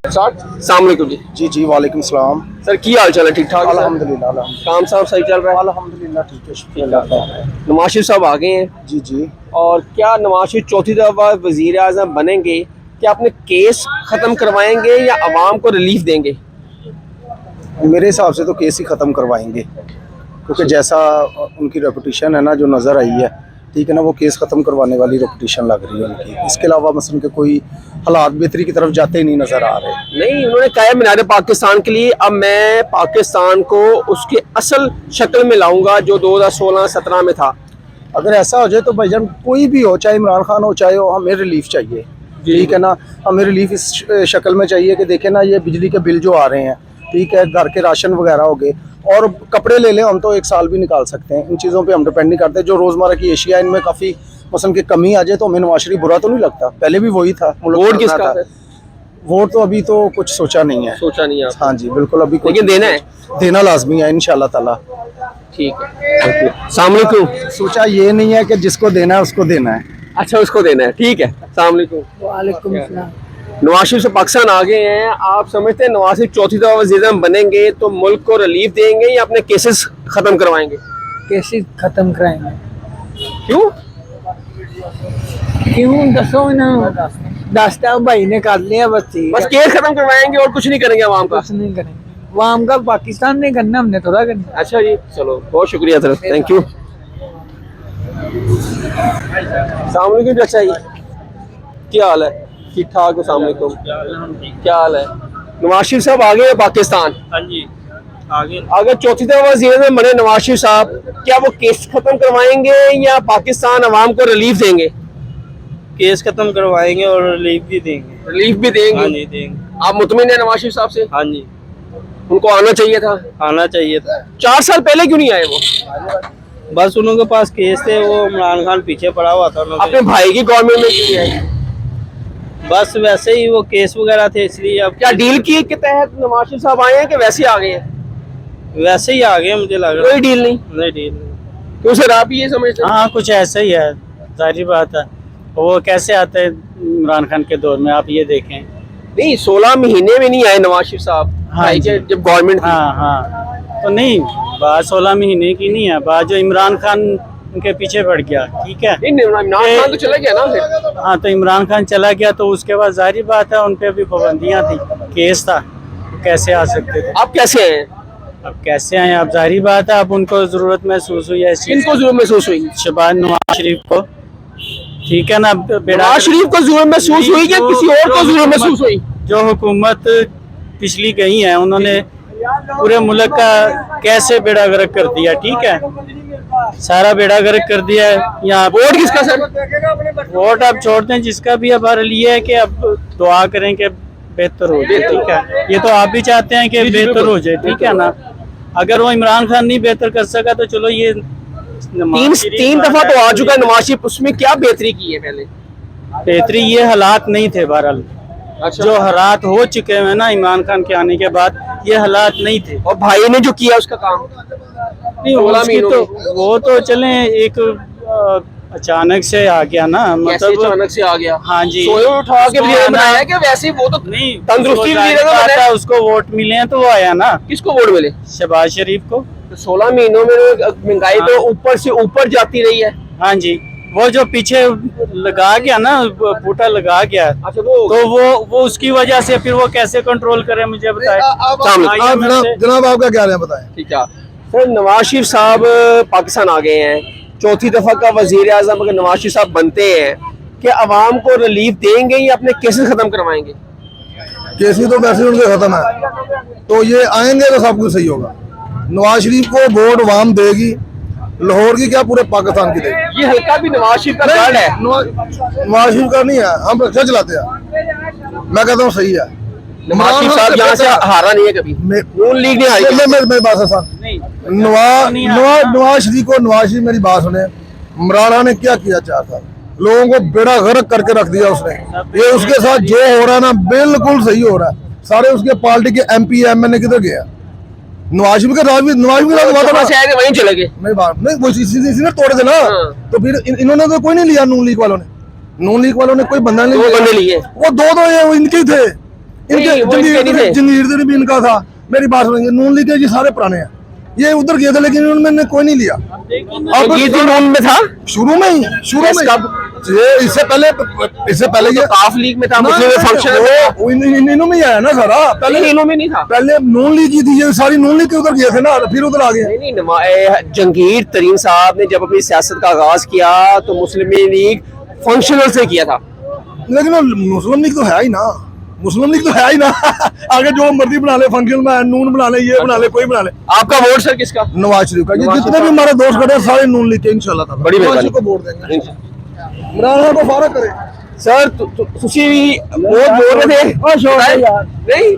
अस्सलाम वालेकुम जी। जी जी वालेकुम सलाम। सर की हाल चाल है? ठीक ठाक? अल्हम्दुलिल्लाह काम साहब सही चल रहा है? अल्हम्दुलिल्लाह ठीक है, शुक्र अल्लाह का। नवाज शरीफ साहब आ गए हैं जी जी। और क्या नवाज शरीफ चौथी दफा वजीर आजम बनेंगे? क्या अपने केस खत्म करवाएंगे या अवाम को रिलीफ देंगे? मेरे हिसाब से तो केस ही ख़त्म करवाएंगे, क्योंकि जैसा उनकी रेपुटेशन है ना, जो नज़र आई है, ठीक है ना, वो केस ख़त्म करवाने वाली रेपुटेशन लग रही है उनकी। इसके अलावा मसलन के कोई हालात बेहतरी की तरफ जाते ही नहीं नज़र आ रहे। नहीं, उन्होंने कहा है मीनार पाकिस्तान के लिए अब मैं पाकिस्तान को उसके असल शक्ल में लाऊंगा जो 2016-17 में था। अगर ऐसा हो जाए तो भाईजान कोई भी हो, चाहे इमरान खान हो चाहे हो, हमें रिलीफ चाहिए, ठीक है ना। हमें रिलीफ इस शक्ल में चाहिए कि देखें ना, ये बिजली के बिल जो आ रहे हैं, ठीक है, घर के राशन वगैरह हो गए, और कपड़े ले लें हम तो 1 साल भी निकाल सकते हैं। इन चीज़ों पे हम डिपेंड नहीं करते। जो रोज़मर्रा की एशिया, इनमें काफ़ी मसलन की कमी आ जाए तो हमें नवाज शरीफ बुरा तो नहीं लगता। पहले भी वही था। वोट किसका है? वोट तो अभी तो कुछ सोचा नहीं है। सोचा नहीं है? हाँ जी बिल्कुल, अभी लेकिन देना है, देना लाजमी है इंशाल्लाह ताला। ठीक है। अस्सलाम वालेकुम। सोचा ये नहीं है कि जिसको देना है उसको देना है। अच्छा, उसको देना है, ठीक है। अस्सलाम वालेकुम। वालेकुम सलाम। नवाज शरीफ से पाकिस्तान आ गए हैं, आप समझते हैं नवाज शरीफ चौथी दफा वज़ीर आज़म बनेंगे तो मुल्क को रिलीफ देंगे या अपने केसेस खत्म करवाएंगे? कैसे खत्म कराएंगे? क्यों? क्यों दसो ना। दसता भाई ने कर लिया, बस ठीक बस है। केस खत्म करवाएंगे और कुछ नहीं करेंगे आवाम का? कुछ नहीं करेंगे, वाम का पाकिस्तान ने करना, हमने थोड़ा करना। अच्छा जी, चलो बहुत शुक्रिया सर, थैंक यू। अस्सलाम वालेकुम चाचा जी, क्या हाल है? ठीक ठाक। अस्सलाम वालेकुम, क्या हाल है? नवाज शरीफ साहब आ गए हैं पाकिस्तान। हाँ जी, आगे अगर चौथी दफा वज़ीर आज़म बने नवाज शरीफ साहब, क्या वो केस खत्म करवाएंगे या पाकिस्तान अवाम को रिलीफ देंगे? केस खत्म करवाएंगे और रिलीफ भी देंगे। रिलीफ भी हाँ देंगे? जी देंगे। आप मुतमिन हैं नवाज शरीफ साहब से? हाँ जी, उनको आना चाहिए था। आना चाहिए था। 4 साल पहले क्यों नहीं आए वो? बस उनके पास केस थे, वो इमरान खान पीछे पड़ा हुआ था उनके। अपने भाई की गवर्नमेंट में क्यों नहीं आए? बस वैसे ही वो केस वगैरह थे, इसलिए अब क्या डील की के तहत नवाज शरीफ साहब आए हैं कि वैसे ही आ गए हैं? वैसे ही आ गए, मुझे लग रहा कोई डील नहीं? नहीं, डील नहीं। क्यों सर, आप ये समझते हैं? हाँ, कुछ ऐसा ही है, जाहिर बात है। वो कैसे आते हैं इमरान खान के दौर में, आप ये देखें। नहीं, 16 महीने में नहीं आए नवाज शरीफ साहब, हाँ भाई जी। के जब गवर्नमेंट थी। हाँ हाँ, तो नहीं, बात 16 महीने की नहीं है, बात जो इमरान खान उनके पीछे पड़ गया, ठीक है। नहीं, इमरान खान तो चला गया ना फिर। हाँ, तो इमरान खान चला गया तो उसके बाद जाहिर बात है उन पे भी पाबंदियाँ थी, केस था, तो कैसे आ सकते थे। आप कैसे आए? अब कैसे आए, अब जाहिर बात है, अब उनको जरूरत महसूस हुई है इस चीज़ इनको जरूरत महसूस हुई? शहबाज नवाज शरीफ को, ठीक है ना। नवाज शरीफ को जरूरत महसूस हुई या किसी और को जरूरत महसूस हुई? जो हुकूमत पिछली गई है, उन्होंने पूरे मुल्क का कैसे बेड़ा गर्क कर दिया, ठीक है, सारा बेड़ा गर्क कर दिया है। यहाँ वोट किसका सर? वोट आप छोड़ते हैं, जिसका भी अब हर लिए है कि अब दुआ करें कि बेहतर हो जाए, ठीक है। ये तो आप भी चाहते हैं कि बेहतर हो जाए, ठीक है ना। अगर वो इमरान खान नहीं बेहतर कर सका तो चलो, ये तीन दफा तो आ चुका है नवाज शरीफ, उसमें क्या बेहतरी की है? पहले बेहतरी ये हालात नहीं थे, बहरहाल अच्छा, जो हालात हो चुके हैं ना इमरान खान के आने के बाद, ये हालात नहीं थे। और भाई ने जो किया उसका काम नहीं, 16 उसकी महीनों तो वो तो चले एक अचानक से आ गया ना, कैसे मतलब अचानक से आ गया? हाँ जी, सोए उठा के उसको वज़ीर आना- बनाया कि वैसे ही वो तो नहीं, तंदुरुस्ती उसको वज़ीर जाहिर आज़म बात बने। है, उसको वोट मिले हैं तो वो आया ना, किसको वोट मिले? शहबाज शरीफ को। तो 16 महीनों में महंगाई तो ऊपर से ऊपर जाती रही है। हाँ जी, वो जो पीछे लगा गया ना, बूटा लगा गया, अच्छा, वो तो वो उसकी वजह से फिर वो कैसे कंट्रोल करे, मुझे बताए। जनाब आपका क्या है बताएं। ठीक है सर, नवाज शरीफ साहब पाकिस्तान आ गए हैं, चौथी दफा का वजीर आजम अगर नवाज शरीफ साहब बनते हैं, कि अवाम को रिलीफ देंगे या अपने केसेस खत्म करवाएंगे? केस तो वैसे उनके खत्म है, तो ये आएंगे तो सब कुछ सही होगा। नवाज शरीफ को वोट वाम देगी, लाहौर की क्या पूरे पाकिस्तान की देगी। ये हल्का भी नवाज शरीफ का गढ़ है। नवाज शरीफ का नहीं है, हम रक्षा चलाते हैं। मैं कहता हूँ सही है। नवाज शरीफ साहब यहाँ से हारा नहीं है कभी, नून लीग नहीं हारी। मेरी बात है नहीं, नवाज शरीफ को, नवाज शरीफ मेरी बात सुने, इमरान खान ने क्या किया 4 साल, लोगों को बेड़ा गर्क करके रख दिया उसने। ये उसके साथ जो हो रहा है ना, बिल्कुल सही हो रहा है। सारे उसके पार्टी के MP MNA किधर गया? नवाज शरीफ का नवाज शरीफ वहीं चले गए। नहीं बात नहीं, वो इसी ने तोड़े थे ना। तो फिर इन्होंने तो कोई नहीं लिया, नून लीग वालों ने। नून लीग वालों ने कोई बंदा नहीं बंदे लिए, वो दो ये इनके ही थे। नहीं, वो इनके नहीं थे। जंगीर भी इनका था। मेरी बात सुनेंगे, नून लीग के ये सारे पुराने हैं, ये उधर गए थे लेकिन उन्होंने कोई नहीं लिया। अब ये तो नून में था शुरू में ही ये इससे पहले ये काफ लीग में था, मुस्लिम फंक्शन इन्हों में ही आया ना सारा। पहले इनों में नहीं था। पहले नून लीग की थी, ये सारी नून लीग के उधर गए थे ना, फिर उधर आ गए। नहीं, जंगीर तरीन साहब ने जब अपनी सियासत का आगाज किया तो मुस्लिम लीग फंक्शनल से किया था, लेकिन वो मुस्लिम लीग तो है ही ना, मुस्लिम लीग तो है ही ना। आगे जो मर्जी बना ले, फंक्शन में नून बना ले, ये बना ले, कोई बना ले। आपका वोट सर किसका? नवाज शरीफ का। ये जितने भी हमारे दोस्त खड़े हैं सारे नून लीग के इंशाल्लाह। बड़ी नवाज शरीफ को वोट देंगे, इमरान खान को फारग करे। सर तुसी वोट बोल रहे थे नहीं?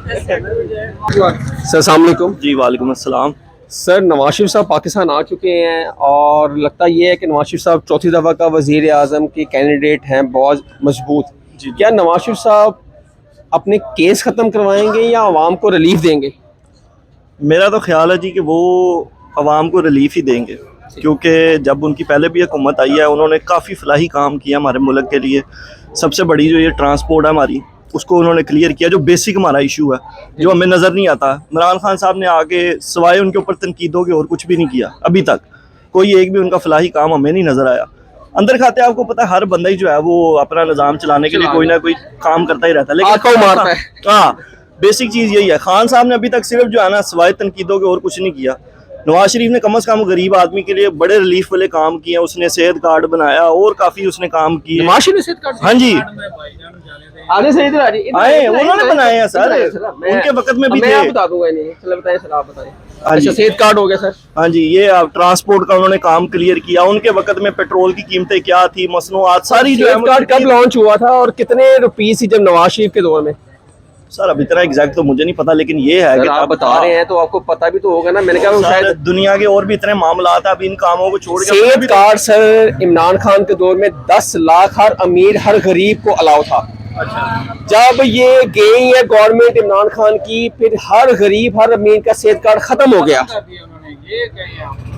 सर अस्सलाम वालेकुम। जी वालेकुम अस्सलाम। सर नवाज शरीफ साहब पाकिस्तान आ चुके हैं और लगता ये है कि नवाज शरीफ साहब चौथी दफ़ा का वज़ीर आज़म के कैंडिडेट हैं, बहुत मजबूत। क्या नवाज शरीफ साहब अपने केस ख़त्म करवाएंगे या आवाम को रिलीफ देंगे? मेरा तो ख्याल है जी कि वो आवाम को रिलीफ ही देंगे, क्योंकि जब उनकी पहले भी हुकूमत आई है उन्होंने काफ़ी फलाही काम किया हमारे मुल्क के लिए। सबसे बड़ी जो ये ट्रांसपोर्ट है हमारी, उसको उन्होंने क्लियर किया, जो बेसिक हमारा इशू है जो हमें नज़र नहीं आता। इमरान खान साहब ने आगे सिवाय उनके ऊपर तनकीदों के और कुछ भी नहीं किया अभी तक। कोई एक भी उनका फलाही काम हमें नहीं नज़र आया। अंदर खाते आपको पता है हर बंदा ही जो है वो अपना निज़ाम चलाने के लिए कोई ना कोई काम करता ही रहता है, लेकिन मारता है। हाँ, बेसिक चीज़ यही है। खान साहब ने अभी तक सिर्फ जो है ना सिवाय तनकीदों के और कुछ नहीं किया। नवाज शरीफ ने कम से कम गरीब आदमी के लिए बड़े रिलीफ वाले काम किए। उसने सेहत कार्ड बनाया और काफ़ी उसने काम किए। नवाज शरीफ ने सेहत कार्ड? हाँ जी, आने से इधर आए उन्होंने बनाए हैं सर, उनके वक्त में भी थे। मैं बता दूंगा नहीं, चलो बताएं सर, आप बताएं। हाँ जी, अच्छा सेहत कार्ड हो गया सर। हाँ जी, ये अब ट्रांसपोर्ट का उन्होंने काम क्लियर किया। उनके वक्त में पेट्रोल की कीमतें क्या थी, मसनूआत सारी जो है। सेहत कार्ड कब लॉन्च हुआ था और कितने रुपीस थी जब नवाज शरीफ के दौर में? सर अब इतना एग्जैक्ट तो मुझे नहीं पता, लेकिन ये है कि आप बता रहे हैं तो आपको पता भी तो होगा ना। मैंने कहा शायद दुनिया के और भी इतने मामला था, अभी इन कामों को छोड़ के। सेहत कार्ड सर इमरान खान के दौर में 10 लाख हर अमीर हर गरीब को अलाउ था। जब ये गई है गवर्नमेंट इमरान खान की, फिर हर गरीब हर अमीर का सेहत कार्ड खत्म हो गया।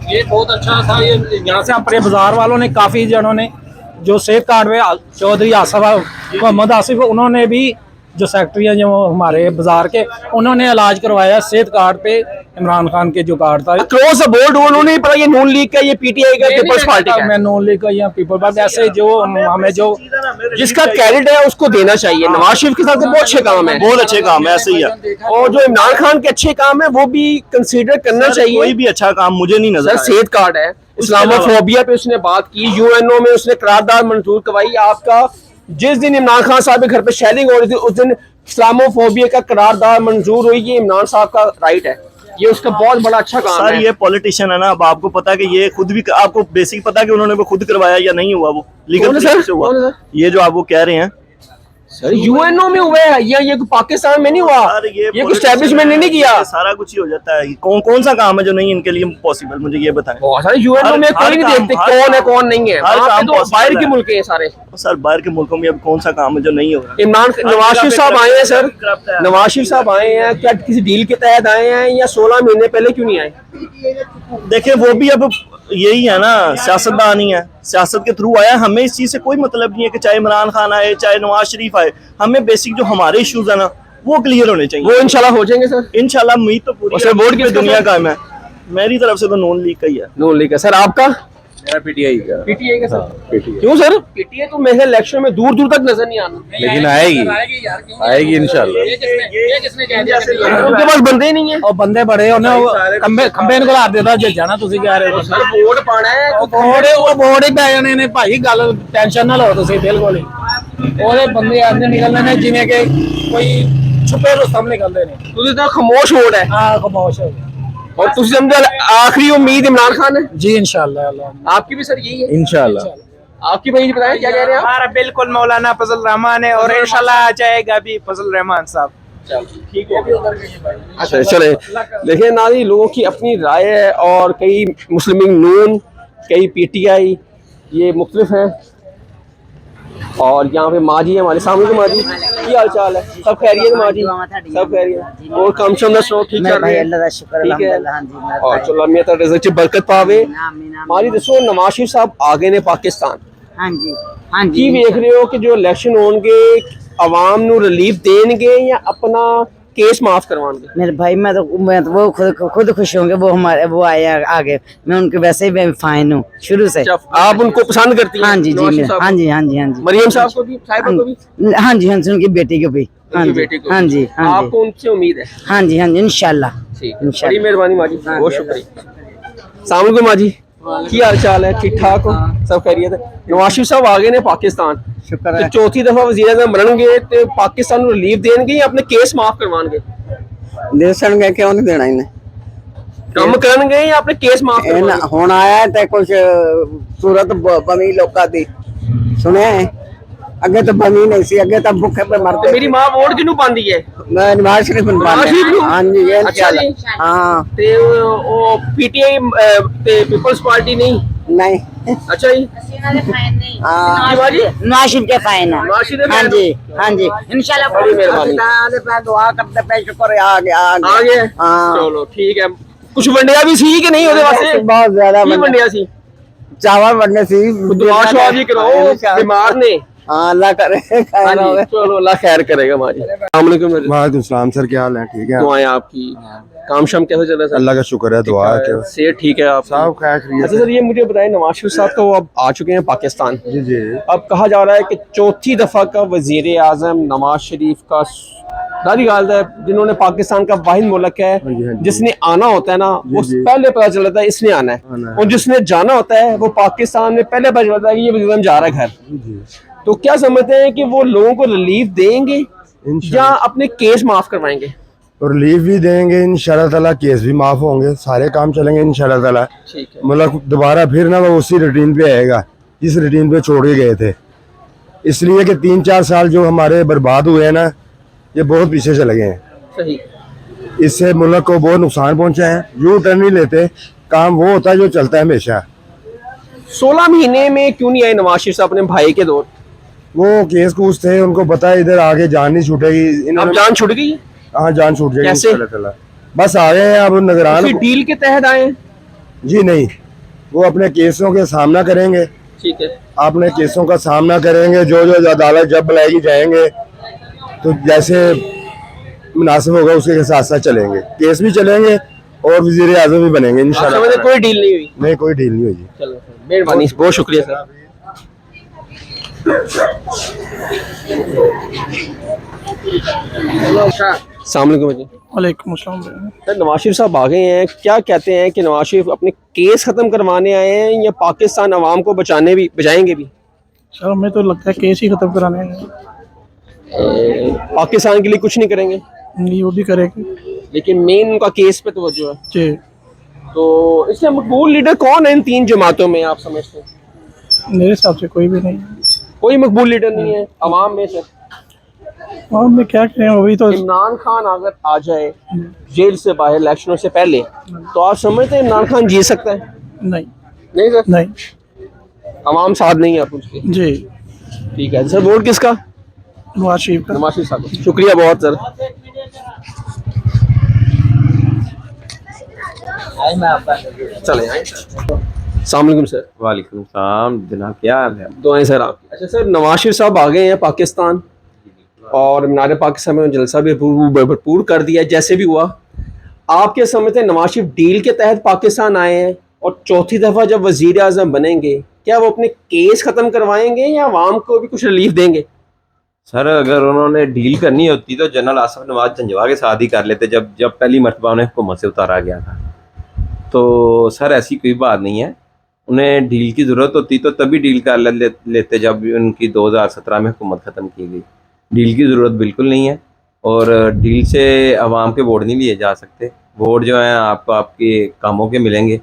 ये बहुत अच्छा था। ये यहाँ से अपने बाजार वालों ने काफी जनों ने जो सेहत कार्ड में चौधरी आसिफ मोहम्मद आसिफ, उन्होंने भी जो सेक्रेटरी हैं जो हमारे बाजार के, उन्होंने इलाज करवाया सेहत कार्ड पे। इमरान खान के जो कार्ड था क्रॉस द बोर्ड, उन्होंने पता ये नून लीग का, ये पीटीआई का, पीपल्स पार्टी का। मैं नून लीग का या पीपल पार्टी, ऐसे जो हमें जो जिसका क्रेडिट है उसको देना चाहिए। नवाज शरीफ के साथ तो बहुत अच्छे काम है, बहुत अच्छे काम है, ऐसे ही है। और जो इमरान खान के अच्छे काम है वो भी कंसीडर करना चाहिए। कोई भी अच्छा काम मुझे नहीं नजर। सेहत कार्ड है, इस्लामोफोबिया पे उसने बात की, यूएनओ में उसने करारदाद मंजूर करवाई। आपका जिस दिन इमरान खान साहब के घर पे शेलिंग हो रही थी उस दिन इस्लामोफोबिया का करारदाद मंजूर हुई। ये इमरान साहब का राइट है, ये उसका बहुत बड़ा अच्छा काम सर है। ये पॉलिटिशियन है ना, अब आपको पता है कि ये खुद भी, आपको बेसिक पता है कि उन्होंने वो खुद करवाया या नहीं हुआ, वो लीगल तरीके से हुआ। ये जो आप वो कह रहे हैं सर यूएनओ में हुआ है या ये पाकिस्तान में नहीं हुआ? ये कुछ एस्टैब्लिशमेंट ने नहीं किया। सारा कुछ ही हो जाता है। कौन सा काम है जो नहीं इनके लिए पॉसिबल, मुझे ये बताएं। बहुत सारे यूएनओ में कोई नहीं देखते कौन है कौन नहीं है। वहाँ पे तो बाहर के मुल्क हैं सारे। सर बाहर के मुल्कों में अब कौन सा काम है जो नहीं हो रहा? नवाज शरीफ साहब आए हैं सर, नवाज शरीफ साहब आए हैं, क्या किसी डील के तहत आए हैं या 16 महीने पहले क्यों नहीं आए? देखिए वो भी अब यही है ना, सियासतदान ही है, सियासत के थ्रू आया। हमें इस चीज से कोई मतलब नहीं है कि चाहे इमरान खान आए चाहे नवाज शरीफ आए, हमें बेसिक जो हमारे इश्यूज है ना वो क्लियर होने चाहिए। वो इंशाल्लाह हो जाएंगे सर, इंशाल्लाह। उम्मीद तो पूरी है। वोट की दुनिया का है, मेरी तरफ से तो नून लीग का ही है। नून लीग का। सर आपका? मेरा पीटीआई का। पीटीआई का सर? पीटीआई। क्यों सर? पीटीआई तो मेरे इलेक्शन में दूर दूर तक नजर नहीं आना, लेकिन आएगी इंशाल्लाह। उनके पास बंदे ही नहीं है और बंदे बड़े उन्हें खंबे ਨੂੰ ਘਲਾ ਦਿੱਤਾ ਜੇ ਜਾਣਾ ਤੁਸੀਂ ਕਹਿ ਰਹੇ ਹੋ सर। वोट पाना है ਉਹ ਵੋਟ ਹੀ ਪੈ ਜਾਣੇ ਨੇ ਭਾਈ, ਗੱਲ ਟੈਨਸ਼ਨ ਨਾ ਲਓ ਤੁਸੀਂ ਬਿਲਕੁਲ ਹੀ। ਉਹਦੇ ਬੰਦੇ ਆਂਦੇ ਨਿਕਲਦੇ ਨੇ ਜਿਵੇਂ ਕਿ ਕੋਈ ਛੁਪੇ ਰੁਸਤਮ ਨਿਕਲਦੇ ਨੇ। ਤੁਸੀਂ ਤਾਂ ਖਾਮੋਸ਼ ਵੋਟ ਹੈ। हाँ खामोश हो और ਤੁਸੀਂ समझो आखिरी उम्मीद इमरान खान है जी इंशाल्लाह अल्लाह। आपकी भी सर यही है? इंशाल्लाह। आपकी भाई बताएं क्या कह रहे हैं आप? हमारा बिल्कुल मौलाना फजल रहमान है और इंशाल्लाह आ जाएगा भी फजल रहमान साहब। ठीक है। अच्छा चले, देखिए नाज़रीन, लोगों की अपनी राय है और कई मुस्लिम नून, कई पीटीआई, ये मुख्तलिफ हैं। और यहाँ पे माँ जी है हमारे सामने। तो माँ जी की हाल चाल है? सब खैरियत माँ जी? सब खैरियत। और कम शम दसो ठीक चल रही है? ठीक है। और चलो अम्मी तो रिज़ल्ट बरकत पावे। माँ जी दसो, नवाज शरीफ साहब आ गए ने पाकिस्तान, हाँ जी हाँ की जी देख रहे हो कि जो इलेक्शन होंगे आवाम नू रिलीफ देंगे या अपना केस माफ करवाएंगे? मेरे भाई मैं तो वो खुद खुश होंगे, वो आए आगे। मैं उनके वैसे ही फाइन हूँ शुरू से। आप उनको पसंद करती हैं? हाँ जी नवाज शरीफ जी, साहब हाँ को? जी, हाँ जी, हाँ जी। मरियम साहब को भी, साहिबा को भी? हाँ जी, हाँ जी, उनकी बेटी को भी। हाँ उनकी जी, बेटी को हाँ भी? जी, हाँ जी, आपको उनसे उम्मीद है? हाँ जी, हाँ जी, इंशाल्लाह। ठीक, बड़ी मेहरबानी माजी, बहुत शुक्रिया। अस्सलाम वालेकुम माजी, की हाल चाल है? ठीक ठाक हो? सब खैरियत है? नवाज शरीफ साहब आ गए ने पाकिस्तान, शुक्र ते चौथी दफा वजीर आज़म बनणगे ते पाकिस्तान नू रिलीफ देणगे या अपने केस माफ करवाएंगे? दे सणगे, क्यों नहीं देना इन्हें? ਕੰਮ ਕਰਨਗੇ ਜਾਂ ਆਪਣੇ ਕੇਸ ਮਾਫ ਕਰਵਾਉਣਗੇ? ਹੁਣ ਆਇਆ ਤੇ ਕੁਝ ਸੂਰਤ ਬਣੀ ਲੋਕਾਂ ਦੀ ਸੁਣਿਆ ਹੈ, ਅੱਗੇ ਤਾਂ ਬਣੀ ਨਹੀਂ ਸੀ, ਅੱਗੇ ਤਾਂ ਭੁੱਖੇ ਪੇ ਤੇ ਮਰਦੇ। ਮੇਰੀ ਮਾਂ ਵੋਟ ਕਿਹਨੂੰ ਪਾਉਂਦੀ ਹੈ? ਮੈਂ ਨਵਾਜ਼ ਸ਼ਰੀਫ ਨੂੰ ਨਵਾਜ਼ ਸ਼ਰੀਫ ਨੂੰ? ਹਾਂਜੀ ਇਹ ਅੱਛਾ ਜੀ। ਹਾਂ ਤੇ ਉਹ ਪੀਟੀਆਈ ਤੇ ਪੀਪਲਸ ਪਾਰਟੀ ਨਹੀਂ? ਨਹੀਂ ਅੱਛਾ ਜੀ। हाँ जी बाजी, नवाज शरीफ के फाइन है। नवाज शरीफ हाँ के जी, हाँ जी, इंशाल्लाह। बड़ी मेहरबानी। ਦੁਆ ਕਰਦੇ ਪਏ, ਸ਼ੁਕਰ ਆ ਗਿਆ आ गए? हाँ। चलो ठीक है। कुछ वंडिया भी सी कि नहीं ਉਹਦੇ ਵਾਸਤੇ? ਬਹੁਤ ਜ਼ਿਆਦਾ ਕੀ ਵੰਡਿਆ ਸੀ? ਚਾਵਲ ਬਣਨੇ ਸੀ। दुआ शुआ भी कराओ, बीमार ने। हाँ अल्लाह करे हाँ खैर जी, होवे। चलो अल्लाह खैर करेगा माजी। अस्सलाम वालेकुम। वालेकुम सलाम सर, क्या हाल है? ठीक है, दुआएं आपकी। काम शाम कैसे चल रहा है सर? अल्लाह का शुक्र है, दुआ है। सेहत ठीक है आप? साहब खैर खैरियत अच्छा सर, ये मुझे बताएं, नवाज शरीफ साहब तो अब आ चुके हैं पाकिस्तान। जी जी। अब कहा जा रहा है कि चौथी दफा का वजीर आजम नवाज शरीफ का दादी गाल है, जिन्होंने पाकिस्तान का वाहिद मुल्क है हाँ जी। जिसने आना होता है ना, वो जी। पहले पता चल जाता है इसने आना है, आना है। और जिसने जाना होता है वो पाकिस्तान में पहले पता चलता है कि ये वजीर आज़म जा रहा है घर। जी तो क्या समझते हैं कि वो लोगों को रिलीफ देंगे या इंशाल्लाह अपने केस माफ करवाएंगे? और रिलीफ भी देंगे इंशाल्लाह ताला, केस भी माफ होंगे, सारे काम चलेंगे इंशाल्लाह ताला। ठीक है। मतलब दोबारा फिर ना वो उसी रूटीन पे आएगा जिस रूटीन पे छोड़ के गए थे। इसलिए कि 3-4 साल जो हमारे बर्बाद हुए हैं ना, ये बहुत पीछे चले गए हैं। सही। इससे मुल्क को बहुत नुकसान पहुंचा है। यू टर्न नहीं लेते, काम वो होता है जो चलता है हमेशा। 16 महीने में क्यों नहीं आए नवाज शरीफ साहब अपने भाई के दौर? वो केस कूस थे, उनको पता है इधर आगे जान नहीं छूटेगी। अब इन्होंने जान छूट गई? हाँ जान छूट जाएगी कैसे? इंशाल्लाह ताला। बस आ गए हैं अब निगरान। किसी डील के तहत आए हैं? जी नहीं, वो अपने केसों के सामना करेंगे, ठीक है। अपने केसों का सामना करेंगे। जो जो अदालत जब बुलाएगी जाएंगे, तो जैसे मुनासिब होगा उसके साथ साथ चलेंगे, केस भी चलेंगे और वजीर आजम भी बनेंगे इंशाल्लाह। समझे कोई डील नहीं हुई? नहीं, कोई डील नहीं हुई। चलो मेहरबानी, बहुत शुक्रिया सर। अस्सलाम वालेकुम जी। वालेकुम अस्सलाम। सर, नवाज शरीफ साहब आ गए हैं, क्या कहते हैं कि नवाज शरीफ अपने केस खत्म करवाने आए हैं या पाकिस्तान अवाम को बचाएंगे भी? सर हमें तो लगता है केस ही खत्म कराने हैं। पाकिस्तान के लिए कुछ नहीं करेंगे, नहीं वो भी करेंगे लेकिन मेन उनका केस पे तवज्जो है। जी। तो इसमें मकबूल लीडर कौन है इन 3 जमातों में, आप समझते हैं? मेरे हिसाब से कोई भी नहीं है। कोई मकबूल लीडर नहीं है अवाम में सर। और मैं क्या करें, अभी तो इमरान खान अगर आ जाए जेल से बाहर इलेक्शनों से पहले, तो आप समझते हैं इमरान खान जीत सकता है? नहीं। नहीं सर? नहीं। अवाम साथ नहीं है आप उसके? जी। ठीक है सर। वोट किसका? नवाज शरीफ का। नवाज शरीफ साहब को। शुक्रिया बहुत सर। चले आए। अस्सलाम वालेकुम सर। वालेकुम सलाम जनाब, क्या हाल है? दुआएं सर आप। अच्छा सर, नवाज शरीफ साहब आ गए हैं पाकिस्तान और मीनार पाकिस्तान में जलसा भी भरपूर कर दिया जैसे भी हुआ। आपके समझते हैं नवाज शरीफ डील के तहत पाकिस्तान आए हैं और चौथी दफ़ा जब वज़ीर आज़म बनेंगे, क्या वो अपने केस ख़त्म करवाएंगे या आवाम को भी कुछ रिलीफ देंगे? सर अगर उन्होंने डील करनी होती तो जनरल आसिफ नवाज जंजवा के साथ ही कर लेते, जब पहली मरतबा उन्हें हुकूमत से उतारा गया था। तो सर ऐसी कोई बात नहीं है, उन्हें डील की ज़रूरत होती तो तभी डील कर लेते जब उनकी 2017 में हुकूमत ख़त्म की गई। डील की ज़रूरत बिल्कुल नहीं है और डील से आवाम के वोट नहीं लिए जा सकते। वोट जो हैं आपको आपके कामों के मिलेंगे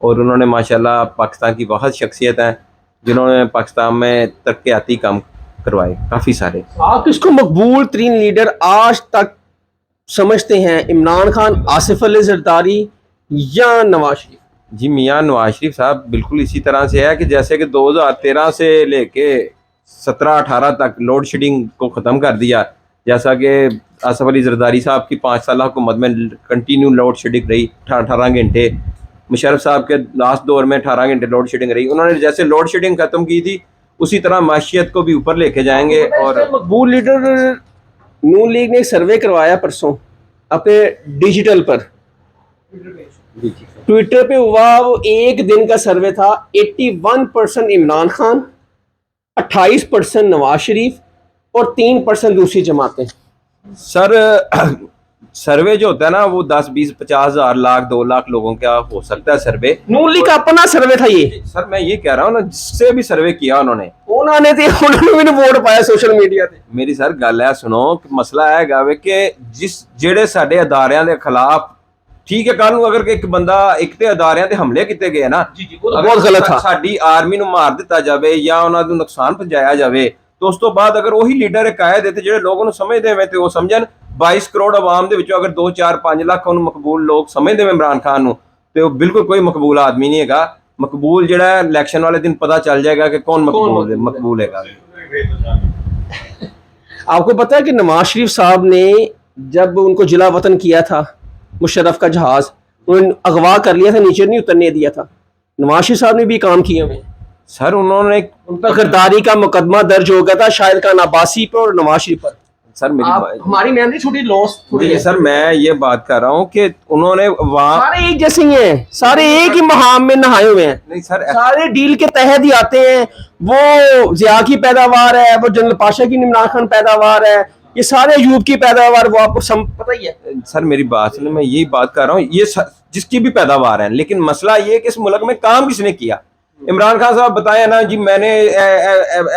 और उन्होंने माशाल्लाह पाकिस्तान की बहुत शख्सियत हैं जिन्होंने पाकिस्तान में तरक्याती काम करवाए काफ़ी सारे। आप किसको मकबूल तरीन लीडर आज तक समझते हैं, इमरान खान, आसिफ अली जरदारी या नवाज शरीफ? जी मियाँ नवाज शरीफ साहब बिल्कुल इसी तरह से है कि जैसे कि 2013 से लेके 17-18 तक लोड शेडिंग को ख़त्म कर दिया, जैसा कि आसिफ अली जरदारी साहब की 5 साल हुकूमत में कंटिन्यू लोड शेडिंग रही 18 घंटे। मुशर्रफ साहब के लास्ट दौर में 18 घंटे लोड शेडिंग रही। उन्होंने जैसे लोड शेडिंग ख़त्म की थी उसी तरह माशियत को भी ऊपर लेके जाएंगे। और मकबूल लीडर नून लीग ने एक सर्वे करवाया परसों अपने डिजिटल पर, ट्विटर पे हुआ, वो एक दिन का सर्वे था। 81% इमरान खान, 28% नवाज शरीफ और 3% दूसरी जमातें। सर सर्वे जो होता है ना वो 10, 20, 50 हज़ार, लाख, 2 लाख लोगों का हो सकता है सर्वे। नून लीग का अपना सर्वे था ये। सर मैं ये कह रहा हूँ ना, जिससे भी सर्वे किया उन्होंने भी वोट पाया सोशल मीडिया पे। मेरी सर गल है सुनो कि मसला है गावे कि जिस जेड़े साडे अदारियां दे खिलाफ, ठीक है, कल अगर एक बंदा एक ते अदारियां ते हमले किते गए ना, बहुत गलत था। साडी आर्मी नूं मार दिता जावे या उन्हां नूं नुकसान पहुंचाया जावे, तो उस तो बाद अगर वही लीडर कायद है ते जेड़े लोग उन्हें समझदे वे ते वो समझन 22 करोड़ आवाम दे विचों अगर 2, 4, 5 लाख उन्हें मकबूल लोग समझदे वे इमरान खान नूं, ते वो बिल्कुल कोई मकबूल आदमी नहीं हैगा। मकबूल जेड़ा है इलेक्शन वाले दिन पता चल जाएगा कि कौन मकबूल हैगा। आपको पता है कि नवाज शरीफ साहब ने जब उनको जिला वतन किया था, मुशर्रफ का जहाज उन्होंने अगवा कर लिया था, नीचे नहीं उतरने दिया था। नवाज शरीफ साहब ने भी काम किए हुए सर। उन्होंने उन पर गद्दारी का मुकदमा दर्ज हो गया था शाहिद खान अब्बासी पर और नवाज शरीफ पर। सर हमारी मेमोरी थोड़ी लॉस थोड़ी है। सर मैं ये बात कर रहा हूँ कि उन्होंने वहाँ सारे एक जैसे ही हैं, सारे एक ही महाम में नहाए हुए हैं। नहीं सर, सारे डील के तहत ही आते हैं। वो जिया की पैदावार है, वो जनरल पाशा की, इमरान खान पैदावार है, ये सारे अयूब की पैदावार, वो आपको पता ही है। सर मेरी बात सुनिए, मैं यही बात कर रहा हूँ, ये जिसकी भी पैदावार है, लेकिन मसला ये कि इस मुल्क में काम किसने किया। इमरान खान साहब बताया ना जी, मैंने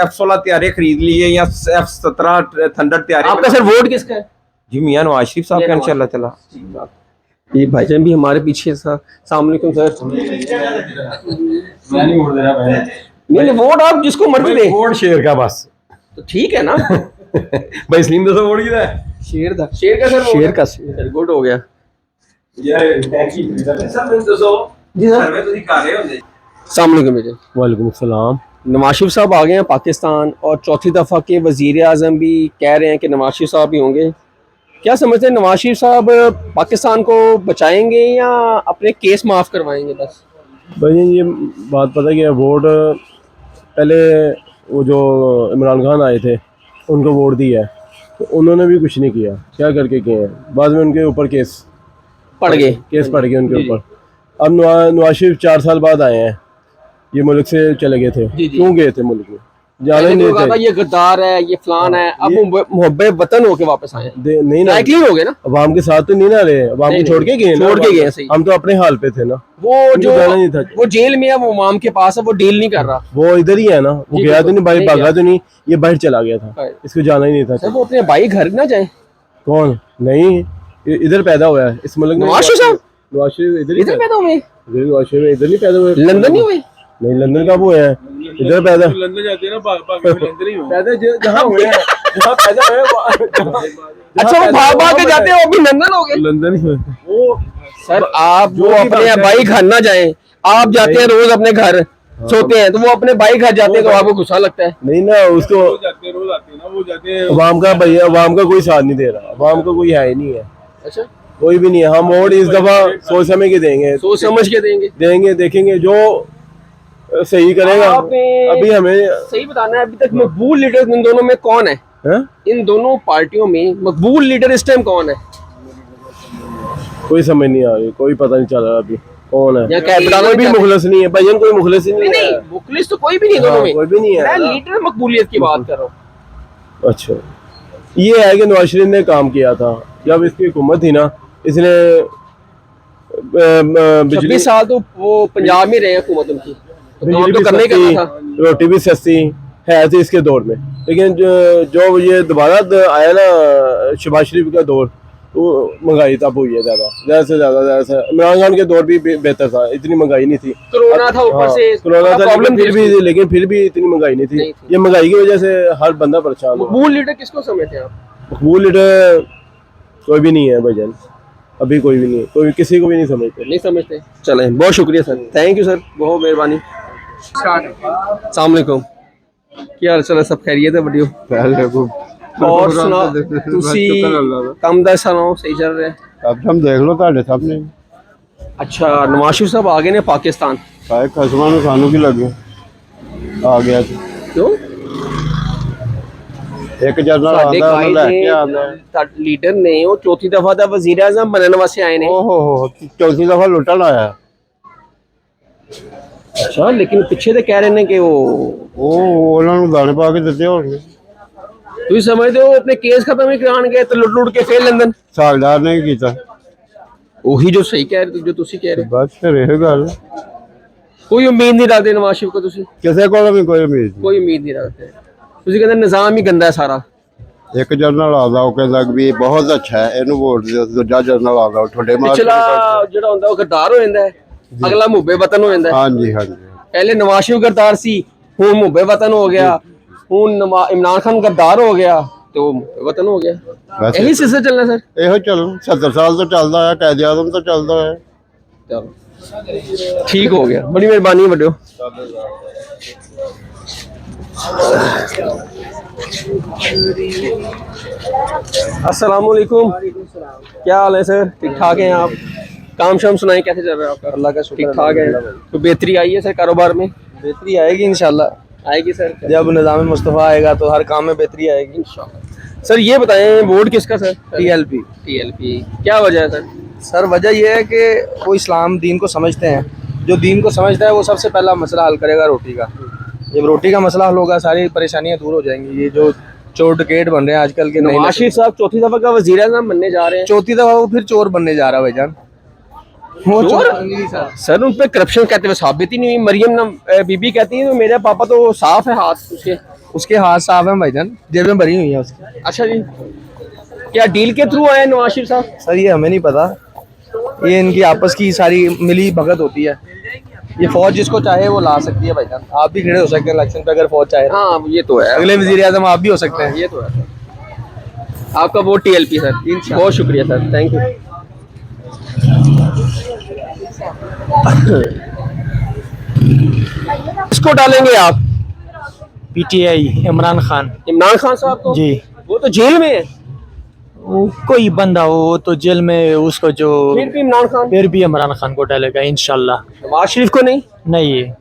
F-16 तैयारी खरीद ली है या F-17 थंडर तैयारी। आपका सर वोट किसका है? जी मियां नवाज शरीफ साहब का इंशाल्लाह ताला। ये भाईजान भी हमारे पीछे था। अस्सलाम वालेकुम सर। मैं नहीं वोट दे रहा भाई। नहीं वोट आप जिसको मर्जी दे। वोट शेर का बस। तो ठीक है ना। भाई सलीम दसो वोट किधर है? शेर का सर, शेर का सर गुड हो गया। जी सर। वालेकुम सलाम। नवाज शरीफ साहब आ गए हैं पाकिस्तान और चौथी दफ़ा के वज़ीर आज़म भी कह रहे हैं कि नवाज शरीफ साहब ही होंगे। क्या समझते हैं, नवाज शरीफ साहब पाकिस्तान को बचाएंगे या अपने केस माफ़ करवाएंगे? बस भाई ये बात पता क्या, वोट पहले वो जो इमरान खान आए थे उनको वोट दिया है, तो उन्होंने भी कुछ नहीं किया, क्या करके किए हैं, बाद में उनके ऊपर केस पड़ गए उनके ऊपर। अब नवाज शरीफ 4 साल बाद आए हैं, ये मुल्क से चले गए थे। क्यों गए थे मुल्क में? जाने नहीं थे। ये गद्दार है, ये फलान है। अब मुहब्बे वतन होके वापस आए नहीं ना, हो गए ना। अवाम के साथ तो नहीं ना रहे, अवाम को छोड़ के गए। हम तो अपने हाल पे थे ना। वो जो नहीं था, वो जेल में है, वो अवाम के पास है, वो डील नहीं कर रहा। वो इधर ही है ना, वो गया तो नहीं, भाई भागा तो नहीं, ये बाहर चला गया था, इसको जाना ही नहीं था। वो अपने भाई घर ना जाए। कौन? नहीं, इधर पैदा हुआ है इस मुल्क में। नवाज शरीफ इधर पैदा हुए, इधर नहीं पैदा हुए, लंदन नहीं हुए। नहीं, लंदन कब हुए हैं? इधर पैदा, लंदन जाते हैं ना, लंदन ही पैदा जहाँ हुए हैं, जहाँ पैदा हुए। अच्छा, वो भाग के जाते हैं, वो भी लंदन हो गए। लंदन ही हुए वो। सर आप वो अपने भाई घर ना जाए, आप जाते हैं रोज अपने घर सोते हैं, तो वो अपने भाई घर जाते हैं तो आपको गुस्सा लगता है? नहीं ना, उसको रोज आते हैं ना, वो जाते हैं। अवाम का भैया, अवाम का कोई साथ नहीं दे रहा, अवाम का कोई है ही नहीं है। अच्छा, कोई भी नहीं है। हम वोट इस दफा सोच समझ के देंगे, सोच समझ के देंगे, देखेंगे जो सही करेगा। अभी हमें सही बताना है, अभी तक मकबूल लीडर इन दोनों में कौन है? इन दोनों पार्टियों में मकबूल लीडर इस टाइम कौन है? कोई समझ नहीं आ रही, कोई पता नहीं चल रहा अभी कौन है। कोई भी मुखलिस नहीं है भाईजान, कोई मुखलिस नहीं है। मुखलिस तो कोई भी नहीं दोनों में, कोई भी नहीं है। मैं लीडर मकबूलियत की बात कर रहा हूँ। अच्छा, ये है कि नवाज शरीफ ने काम किया था जब इसकी हुकूमत थी ना, इसने 26 साल तो वो पंजाब में रहे हुकूमत उनकी, तो करने का था। रोटी भी सस्ती है थी इसके दौर में, लेकिन जो ये दोबारा आया ना शहबाज शरीफ का दौर, तो महंगाई तब हुई है ज़्यादा से ज़्यादा। इमरान खान के दौर भी बेहतर था, इतनी महंगाई नहीं थी। कोरोना था ऊपर से, कोरोना था, प्रॉब्लम फिर भी, लेकिन फिर भी इतनी महंगाई नहीं थी। ये महंगाई की वजह से हर बंदा परेशान। मकबूल लीडर किसको समझते हैं आप? मकबूल लीडर कोई भी नहीं है भाईजान, अभी कोई भी नहीं, कोई किसी को भी नहीं समझते। चलें, बहुत शुक्रिया सर, थैंक यू सर, बहुत मेहरबानी। अस्सलाम वालेकुम, क्या हाल चाल है? सब खैरियत है? बढ़िया। और सुना तुसी कम दस सालों सही चल रहे हैं? अब हम देख लो ਤੁਹਾਡੇ ਸਾਹਮਣੇ। अच्छा, नवाज शरीफ साहब आ गए ने पाकिस्तान, कसमान खानों की लगे आ गया। क्यों एक जनरल ਸਾਡੇ आंदा ਉਹਨੂੰ ਲੈ ਕੇ ਕਾਇਦ ਆਂਦਾ ਲੀਡਰ ਨੇ ਉਹ ਚੌਥੀ ਦਫਾ ਦਾ ਵਜ਼ੀਰ ਆਜ਼ਮ ਬਣਨ ਵਾਸਤੇ ਆਏ ਨੇ ਓਹੋ ਚੌਥੀ ਦਫਾ ਲੁੱਟਣ ਆਇਆ ਅੱਛਾ ਲੇਕਿਨ ਪਿੱਛੇ ਤੇ ਕਹਿ ਰਹੇ ਨੇ ਕਿ ਉਹ ਉਹਨਾਂ ਨੂੰ ਦਾਣੇ ਪਾ ਕੇ ਦਿੱਤੇ ਹੋਣਗੇ ਤੁਸੀਂ ਸਮਝਦੇ ਹੋ ਆਪਣੇ ਕੇਸ ਖਤਮ ਹੀ ਕਰਾਣਗੇ ਤੇ ਲੁੱਟ ਕੇ ਫੇਰ ਲੰਦਨ ਸਾਲਦਾਰ ਨੇ ਕੀ ਕੀਤਾ ਉਹੀ ਜੋ ਸਹੀ ਕਹਿ ਰਹੇ ਜੋ ਤੁਸੀਂ ਕਹਿ ਰਹੇ ਬਸ ਫਿਰ ਇਹ ਗੱਲ ਕੋਈ ਉਮੀਦ ਨਹੀਂ ਰੱਖਦੇ ਨਵਾਜ਼ ਸ਼ਰੀਫ ਕੋ ਤੁਸੀਂ ਕਿਸੇ ਕੋਲ ਵੀ ਕੋਈ ਉਮੀਦ ਨਹੀਂ ਕੋਈ ਉਮੀਦ ਨਹੀਂ ਰੱਖਦੇ ਤੁਸੀਂ ਕਹਿੰਦੇ ਨਿਜ਼ਾਮ ਹੀ ਗੰਦਾ ਹੈ ਸਾਰਾ ਇੱਕ ਜਨਰਲ ਆਦਾ ਉਹ ਕਹਿੰਦਾ ਵੀ ਬਹੁਤ ਅੱਛਾ ਹੈ ਇਹਨੂੰ ਵੋਟ ਦਿਓ ਦੂਜਾ ਜਨਰਲ ਆਦਾ ਉਹ ਤੁਹਾਡੇ ਮਾਰ ਪਿਛਲਾ ਜਿਹੜਾ ਹੁੰਦਾ ਉਹ ਗਰਦਾਰ ਹੋ ਜਾਂਦਾ ਹੈ ਅਗਲਾ ਮੁੱਬੇ ਵਤਨ ਹੋ ਜਾਂਦਾ ਹੈ ਹਾਂਜੀ ਹਾਂਜੀ ਪਹਿਲੇ ਨਵਾਜ਼ ਸ਼ਰੀਫ ਗਰਦਾਰ ਸੀ ਹੁਣ ਮੁੱਬੇ ਵਤਨ ਹੋ ਗਿਆ ਹੁਣ ਇਮਰਾਨ ਖਾਨ ਗਰਦਾਰ ਹੋ ਗਿਆ ਤੇ ਉਹ ਮੁੱਬੇ ਵਤਨ ਹੋ ਗਿਆ ਬਸ ਇਹੀ ਸਿਲਸਿਲਾ ਚੱਲਣਾ ਸਰ ਇਹੋ ਚੱਲ 70 ਸਾਲ ਤੋਂ ਚੱਲਦਾ ਹੈ ਕਾਇਦ ਆਜ਼ਮ ਤੋਂ ਚੱਲਦਾ ਹੈ ਚਲੋ ਠੀਕ ਹੋ ਗਿਆ ਬੜੀ ਮਿਹਰਬਾਨੀ ਵੱਡਿਓ अस्सलाम वालेकुम क्या हाल है सर ठीक ठाक हैं आप काम शाम सुनाए कैसे चल रहा है आपका अल्लाह का शुक्र ठीक ठाक है तो बेहतरी आई है सर कारोबार में बेहतरी आएगी इंशाल्लाह आएगी सर जब निज़ाम मुस्तफ़ा आएगा तो हर काम में बेहतरी आएगी इंशाल्लाह सर ये बताएं वोट किसका सर TLP क्या वजह है सर वजह यह है कि वो इस्लाम दीन को समझते हैं जो दीन को समझता है वो सबसे पहला मसला हल करेगा रोटी का जब रोटी का मसला हल होगा सारी परेशानियां दूर हो जाएंगी ये जो चोर डकैत बन रहे हैं आजकल के नवाज शरीफ साहब चौथी दफा का वजीर आज़म बनने जा रहे हैं चौथी दफा वो फिर चोर बनने जा रहा है भाईजान वो चोर सर उन पे करप्शन कहते हुए साबित ही नहीं हुई मरियम ना बीबी कहती है तो मेरे पापा तो साफ है हाथ उसके हाथ साफ हैं भाईजान जेबें भरी हुई हैं उसकी अच्छा जी क्या डील के थ्रू आए नवाज शरीफ साहब सर ये हमें नहीं पता ये इनकी आपस की सारी मिली भगत होती है ये फौज जिसको चाहे वो ला सकती है भाईजान आप भी खड़े हो सकते हैं इलेक्शन पे अगर फौज चाहे हाँ ये तो है अगले वजीर आजम आप भी हो सकते हैं ये तो है आपका वोट TLP सर बहुत शुक्रिया सर थैंक यू किसको डालेंगे आप PTI इमरान खान साहब को जी वो तो जेल में है वो कोई बंदा हो वो तो जेल में उसको जो फिर भी इमरान खान को डालेगा इंशाल्लाह नवाज शरीफ को नहीं नहीं ये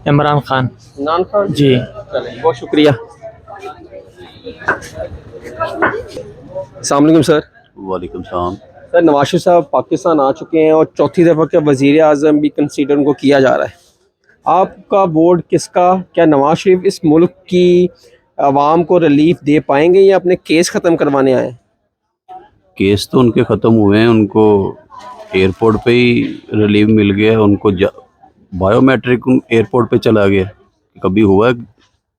इमरान खान जी चलिए बहुत शुक्रिया अस्सलाम वालेकुम सर वालेकुम सलाम सर नवाज शरीफ साहब पाकिस्तान आ चुके हैं और चौथी दफ़ा के वज़ीर आज़म भी कंसीडर उनको किया जा रहा है आपका वोट किसका क्या नवाज शरीफ इस मुल्क की आवाम को रिलीफ दे पाएंगे या अपने केस ख़त्म करवाने आए केस तो उनके ख़त्म हुए हैं उनको एयरपोर्ट पे ही रिलीफ मिल गया उनको बायोमेट्रिक एयरपोर्ट पे चला गया कभी हुआ है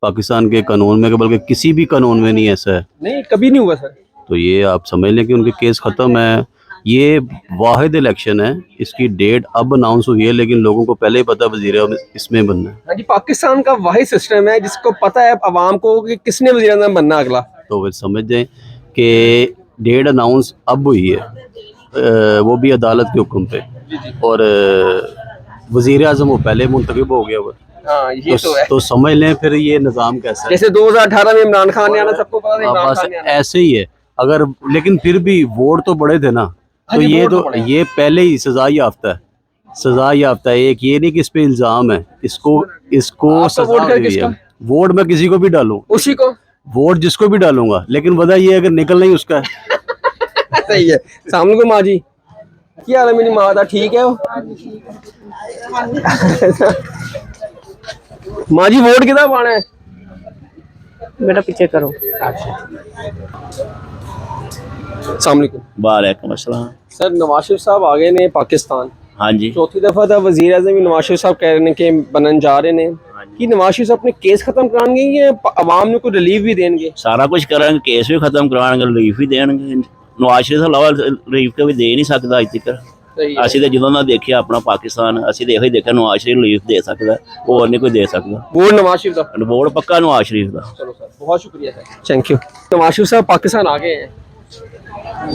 पाकिस्तान के कानून में बल्कि किसी भी कानून में नहीं ऐसा है नहीं कभी नहीं हुआ सर तो ये आप समझ लें कि उनके केस ख़त्म है ये वाहिद इलेक्शन है इसकी डेट अब अनाउंस हुई है लेकिन लोगों को पहले ही पता वज़ीर इसमें बनना है हाँ जी पाकिस्तान का वाहिद सिस्टम है जिसको पता है आवाम को कि किसने वज़ीर आज़म बनना अगला तो वे समझ जाएं कि डेट अनाउंस अब हुई है वो भी अदालत के हुक्म पे और वज़ीर आज़म वो पहले मुंतखब हो गया हुआ हाँ ये तो है तो समझ लें फिर ये निज़ाम कैसा है जैसे 2018 में इमरान खान ने आना सबको पता था इमरान बस खान ने आना ऐसे ही है अगर लेकिन फिर भी वोट तो बड़े थे ना तो ये तो ये पहले ही सजा याफ्ता है एक ये नहीं कि इस पे इल्जाम है इसको सजा हुई है वोट मैं किसी को भी डालूं उसी को वोट जिसको भी डालूंगा लेकिन वजह ये अगर निकल नहीं उसका है सही है सामने को माँ जी क्या हाल है मेरी माँ था ठीक है वो माँ जी वोट कितना पाना है बेटा पीछे करो वालेकुम अस्सलाम सर नवाज शरीफ साहब आ गए ने पाकिस्तान हाँ जी चौथी दफा था वजीर आज़म भी नवाज शरीफ साहब कह रहे हैं कि बनन जा रहे हैं कि नवाज शरीफ साहब अपने केस खत्म कराएंगे या आवाम ने कोई रिलीफ भी देंगे सारा कुछ करेंगे केस भी खत्म करवाएंगे रिलीफ भी देंगे नवाज शरीफ ਤੋਂ ਇਲਾਵਾ ਰਿਲੀਫ ਕੋਈ ਦੇ ਨਹੀਂ ਸਕਦਾ ਅੱਜ ਤੱਕ ਅਸੀਂ ਤਾਂ ਜਦੋਂ ਦਾ ਦੇਖਿਆ ਆਪਣਾ ਪਾਕਿਸਤਾਨ ਅਸੀਂ ਤਾਂ ਇਹੋ ਹੀ ਦੇਖਿਆ ਨਵਾਜ਼ ਸ਼ਰੀਫ ਰਿਲੀਫ ਦੇ ਸਕਦਾ ਹੋਰ ਨਹੀਂ ਕੋਈ ਦੇ ਸਕਦਾ वोट नवाज शरीफ का ਵੋਟ ਪੱਕਾ ਨਵਾਜ਼ ਸ਼ਰੀਫ ਦਾ चलो सर बहुत शुक्रिया sir thank you Nawaz Sharif साहब पाकिस्तान आ गए हैं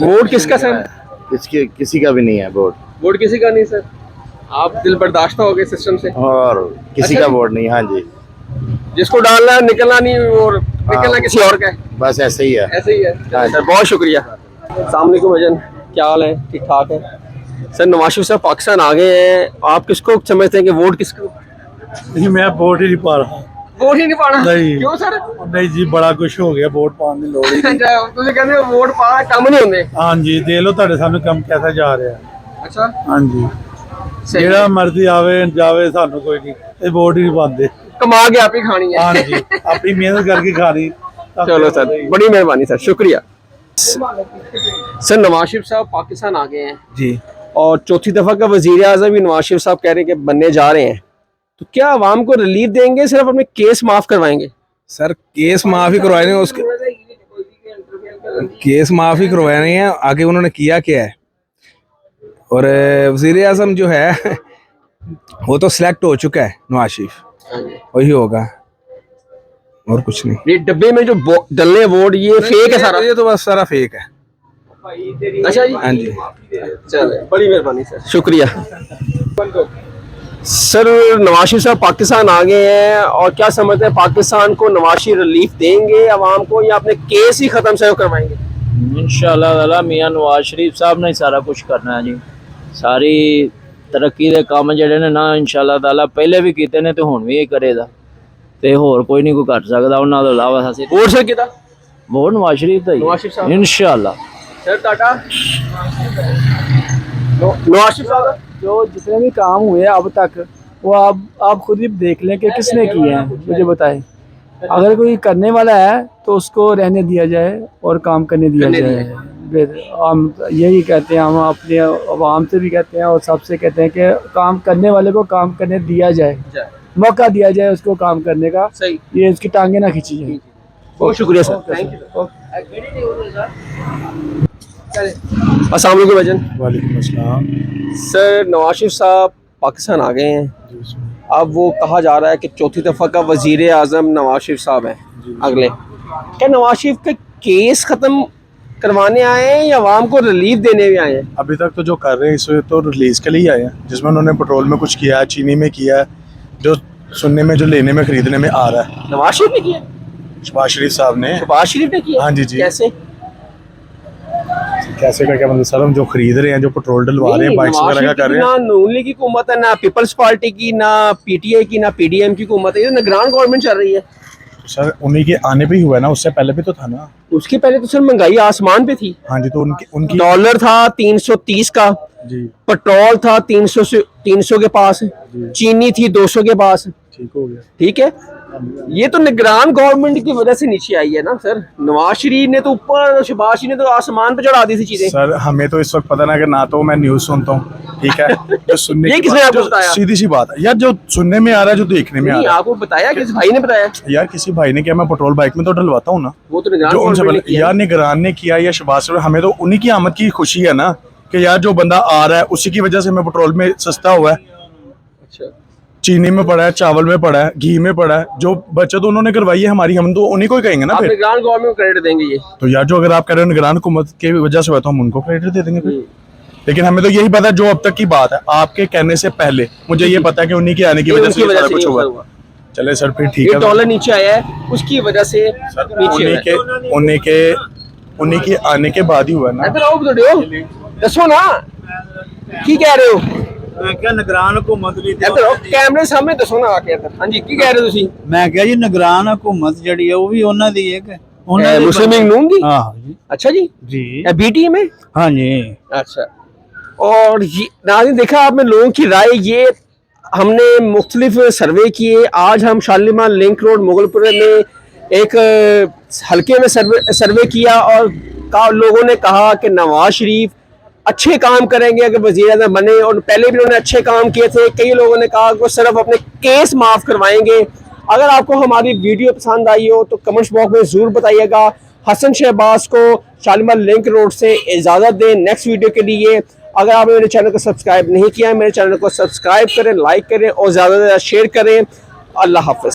वोट किसका सर किसी का भी नहीं है वोट किसी का नहीं सर आप दिल बर्दाश्त हो गए सिस्टम से और किसी का वोट नहीं हाँ जी जिसको डालना है निकलना नहीं और निकलना किसी और का है बस ऐसे ही है ऐसे ही है सर बहुत शुक्रिया अस्सलाम वालेकुम भजन क्या हाल है ठीक ठाक है सर नवाज शरीफ साहब पाकिस्तान आ गए हैं आप किसको समझते हैं कि वोट किसको मैं वोट ही नहीं पा रहा वोट ही नहीं पाना नहीं। क्यों सर? नहीं जी बड़ा कुछ हो ਗਿਆ ਵੋਟ ਪਾਉਣ ਦੀ ਲੋੜ ਹੀ ਨਹੀਂ। ਤੁਸੀਂ ਕਹਿੰਦੇ ਹੋ ਵੋਟ ਪਾ ਕੰਮ ਨਹੀਂ ਹੁੰਦੇ। ਹਾਂਜੀ ਦੇਖ ਲਓ ਤੁਹਾਡੇ ਸਾਹਮਣੇ ਕੰਮ ਕਿਹਦਾ ਜਾ ਰਿਹਾ। ਅੱਛਾ ਹਾਂਜੀ ਸਹੀ ਜਿਹੜਾ ਮਰਜ਼ੀ ਆਵੇ ਜਾਵੇ ਸਾਨੂੰ ਕੋਈ ਨਹੀਂ ਇਹ ਵੋਟ ਹੀ ਨਹੀਂ ਪਾਉਂਦੇ। कमा के आप ही खानी है। हाँ जी अपनी मेहनत करके खानी। चलो सर बड़ी मेहरबानी सर शुक्रिया। सर नवाज शरीफ साहब पाकिस्तान आ गए हैं जी और चौथी दफा का वजीर आज़म भी नवाज शरीफ साहब कह रहे हैं कि बनने जा रहे हैं, तो क्या आवाम को रिलीफ देंगे सिर्फ अपने केस माफ करवाएंगे? सर केस माफ ही करवाए हैं उसके केस माफ ही करवाए नहीं है आगे उन्होंने किया क्या है। और वजीर आज़म जो है वो तो सिलेक्ट हो चुका है नवाज शरीफ वही होगा और कुछ नहीं। ये डब्बे में जो डलने वोट ये फेक है सारा? ये तो बस सारा फेक है। अच्छा जी हाँ जी चले बड़ी मेहरबानी सर शुक्रिया। सर नवाज शरीफ साहब पाकिस्तान आ गए हैं और क्या समझते हैं पाकिस्तान को नवाज शरीफ रिलीफ देंगे आवाम को या अपने केस ही खत्म से करवाएंगे? इंशाअल्लाह ताला मियां नवाज शरीफ साहब ने सारा कुछ करना है जी। सारी तरक्की ਦੇ ਕੰਮ ਜਿਹੜੇ ਨੇ ਨਾ ਇਨਸ਼ਾਅੱਲਾ ਤਾਲਾ ਪਹਿਲੇ ਵੀ ਕੀਤੇ ਨੇ ਤੇ ਹੁਣ ਵੀ ਇਹ ਕਰੇਗਾ ਤੇ ਹੋਰ ਕੋਈ ਨਹੀਂ ਕੋਈ ਕਰ ਸਕਦਾ ਉਹਨਾਂ ਤੋਂ ਇਲਾਵਾ। ਅਸੀਂ वोट सर कितना? ਵੋਟ ਨਵਾਜ਼ ਸ਼ਰੀਫ ਦਾ नवाज शरीफ ਹੀ साहब इंशाअल्लाह। सर टाटा नवाज शरीफ साहब जो जितने भी काम हुए अब तक वो आप खुद ही देख लें कि किसने किए हैं, मुझे बताएं। अगर कोई करने वाला है तो उसको रहने दिया जाए और काम करने दिया जाए। फिर हम यही कहते हैं, हम अपने आवाम से भी कहते हैं और सबसे कहते हैं कि काम करने वाले को काम करने दिया जाए, मौका दिया जाए उसको काम करने का। सही ये इसकी टांगे ना खींची जाए। बहुत शुक्रिया सर थैंक यू। अस्सलाम वालेकुम भाईजान। वालेकुम अस्सलाम। सर नवाज शरीफ साहब पाकिस्तान आ गए हैं, अब वो कहा जा रहा है कि चौथी दफ़ा का वजीर आज़म नवाज शरीफ साहब हैं अगले। क्या नवाज शरीफ का केस ख़त्म करवाने आए हैं या आवाम को रिलीफ देने भी आए हैं? अभी तक तो जो कर रहे हैं इसमें तो रिलीज के लिए ही आए हैं, जिसमें उन्होंने पेट्रोल में कुछ किया है, चीनी में किया है, जो सुनने में जो लेने में खरीदने में आ रहा है। नवाज शरीफ ने किया? शहबाज शरीफ साहब ने। शहबाज शरीफ ने किया? हाँ जी जी। कैसे कैसे का क्या मतलब सर, हम जो खरीद रहे हैं, जो पेट्रोल डलवा रहे हैं, बाइक्स वगैरह का कर रहे हैं। ना नून लीग की हुकूमत है, ना पीपल्स पार्टी की, ना पीटीआई की, ना पीडीएम की हुकूमत है, ये निगरान गवर्नमेंट चल रही है। सर उन्हीं के आने पे ही हुआ है ना, उससे पहले भी तो था ना। उसके पहले तो सर महंगाई आसमान पे थी। हाँ जी तो उनकी डॉलर था 330 का जी, पेट्रोल था 300 के पास, चीनी थी 200 के पास। ठीक हो गया। ठीक है, ये तो निगरान गवर्नमेंट की वजह से नीचे आई है ना सर। नवाज शरीफ ने तो ऊपर, शहबाज शरीफ ने तो आसमान पे चढ़ा दी थी चीजें। सर हमें तो इस वक्त पता ना कि ना तो मैं न्यूज़ सुनता हूँ, ठीक है, जो सुनने ये की किसने बात- आपको जो बताया? सीधी सी बात है यार, जो सुनने में आ रहा है, जो देखने में आ नहीं रहा आपको बताया, किस भाई ने बताया? है यार, किसी भाई ने किया, मैं पेट्रोल बाइक में तो डलवाता हूँ ना। वो तो निगरान जो उनसे गवर्नमेंट ने पहले किया। यार निगरान ने किया या शहबाज शरीफ, हमें तो उन्हीं की आमद की खुशी है ना कि यार जो बंदा आ रहा है उसी की वजह से हमें पेट्रोल में सस्ता हुआ है, अच्छा चीनी में पड़ा है, चावल में पड़ा है, घी में पड़ा है। जो बचत उन्होंने करवाई है हमारी, हम तो उन्हीं को ही कहेंगे ना आप फिर। निगरान गवर्नमेंट को क्रेडिट देंगे ये? तो यार जो अगर आप कह रहे हो निगरान हुकूमत की वजह से हुआ तो हम उनको क्रेडिट दे देंगे फिर। लेकिन हमें तो यही पता है जो अब तक की बात है, आपके कहने से पहले मुझे ये पता है कि उन्हीं के आने की ये वजह उनकी से वजह सारा से कुछ ये हुआ। हुआ। चले सर फिर ठीक ये है। डॉलर नीचे आया है उसकी वजह से नीचे उन्हीं के आने के बाद ही हुआ ना। इधर आओ वीडियो दसो ना की कह रहे हो? क्या निगरान हुकूमत भी इधर आओ कैमरे सामने दसो ना आके इधर। हाँ जी की कह रहे हो ਤੁਸੀਂ? मैं क्या जी निगरान हुकूमत जड़ी है वो भी ਉਹਨਾਂ ਦੀ है कि मुस्लिम लीग नून की? हाँ जी अच्छा जी जी बीटी में? हाँ जी। अच्छा और ये नाज़रीन देखा आपने लोगों की राय, ये हमने मुख्तलिफ सर्वे किए। आज हम शालीमार लिंक रोड मुगलपुर में एक हल्के में सर्वे किया और लोगों ने कहा कि नवाज शरीफ अच्छे काम करेंगे अगर वज़ीर आज़म बने, और पहले भी उन्होंने अच्छे काम किए थे। कई लोगों ने कहा कि वो सिर्फ अपने केस माफ़ करवाएंगे। अगर आपको हमारी वीडियो पसंद आई हो तो कमेंट्स बॉक्स में ज़रूर बताइएगा। हसन शहबाज को शालीमार लिंक रोड से इजाज़त दें नेक्स्ट वीडियो के लिए। अगर आपने मेरे चैनल को सब्सक्राइब नहीं किया है, मेरे चैनल को सब्सक्राइब करें, लाइक करें और ज़्यादा से ज़्यादा शेयर करें। अल्लाह हाफ़िज़।